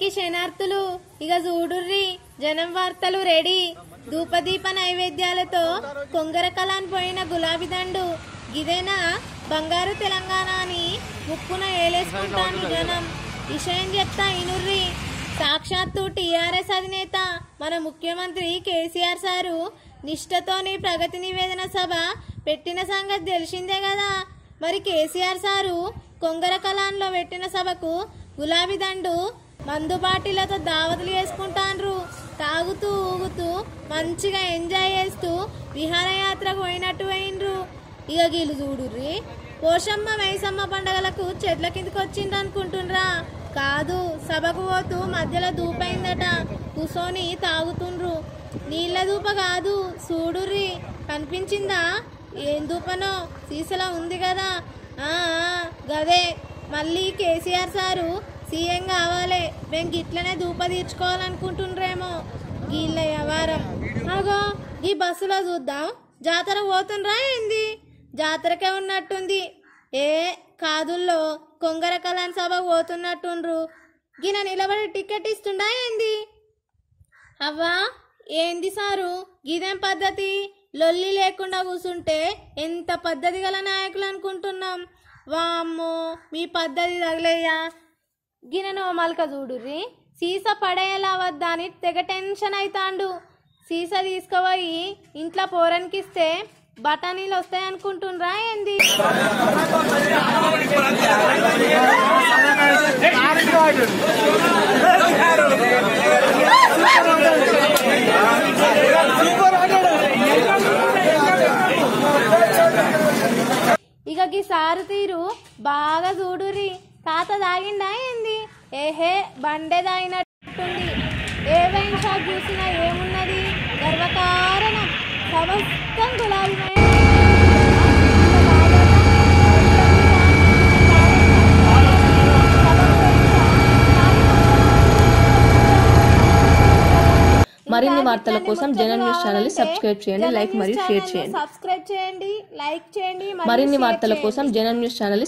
అందరికి శనార్థులు. ఇక చూడుర్రి జనం వార్తలు రెడీ. ధూపదీప నైవేద్యాలతో కొంగర కలాన్ పోయిన గులాబీ దండు. గిదేనా బంగారు తెలంగాణ అని ముక్కున ఏలేసుకుంటాను జనం. విషయం చెప్తా ఇనుర్రి. సాక్షాత్తు టీఆర్ఎస్ అధినేత మన ముఖ్యమంత్రి కేసీఆర్ సారు నిష్ఠతోని ప్రగతి నివేదన సభ పెట్టిన సంగతి తెలిసిందే కదా. మరి కేసీఆర్ సారు కొంగర కలాన్లో పెట్టిన సభకు గులాబీ దండు మందు బాటిలతో దావతులు చేసుకుంటాన్రు. తాగుతూ ఊగుతూ మంచిగా ఎంజాయ్ చేస్తూ విహారయాత్రకు పోయినట్టు పోయినరు. ఇక గీళ్ళు చూడుర్రి, పోషమ్మ మైసమ్మ పండగలకు చెట్ల కిందకి వచ్చిండ్రు అనుకుంటుండ్రా? కాదు, సభకు పోతూ మధ్యలో దూపైందట. కూసోని తాగుతుండ్రు. నీళ్ళ దూప కాదు, చూడుర్రి కనిపించిందా? ఏం దూపనో సీసలో ఉంది కదా. గదే. మళ్ళీ కేసీఆర్ సారు సీఎం కావాలి, మేము గిట్లనే దూప తీర్చుకోవాలనుకుంటుండ్రేమో. గీళ్ళ వ్యవహారం. అగో ఈ బస్సులో చూద్దాం. జాతర పోతుండ్రా ఏంది? జాతరకే ఉన్నట్టుంది. ఏ కాదుల్లో కొంగర కలాన్ సభ పోతున్నట్టుండ్రు. గిన నిలబడి టికెట్ ఇస్తుండా ఏంది? అవ్వా ఏంది సారు గిదేం పద్ధతి? లొల్లి లేకుండా కూసుంటే ఎంత పద్ధతి గల నాయకులు అనుకుంటున్నాం. వామ్మో మీ పద్ధతి తగలేయ్యా. గినను మల్క చూడుర్రి, సీసా పడేలా వద్దా అని తెగ టెన్షన్ అవుతాండు. సీసా తీసుకుపోయి ఇంట్లో పోరనికిస్తే బఠానీలు వస్తాయి అనుకుంటుండ్రా ఏంది? ఇక గీ సారు తీరు బాగా చూడుర్రి. తాత తాగిండా ఏంది? ఏహే బండే తాగినట్టుంది. ఏ వైన్ షాప్ చూసినా ఏమున్నది? గర్వకారణం సమస్తం గులాబీ. మరిన్ని వార్తల కోసం జనం న్యూస్ ఛానల్ ని సబ్స్క్రైబ్ చేయండి, లైక్ మరియు షేర్ చేయండి. సబ్స్క్రైబ్ చేయండి, లైక్ చేయండి. మరిన్ని వార్తల కోసం జనం న్యూస్ ఛానల్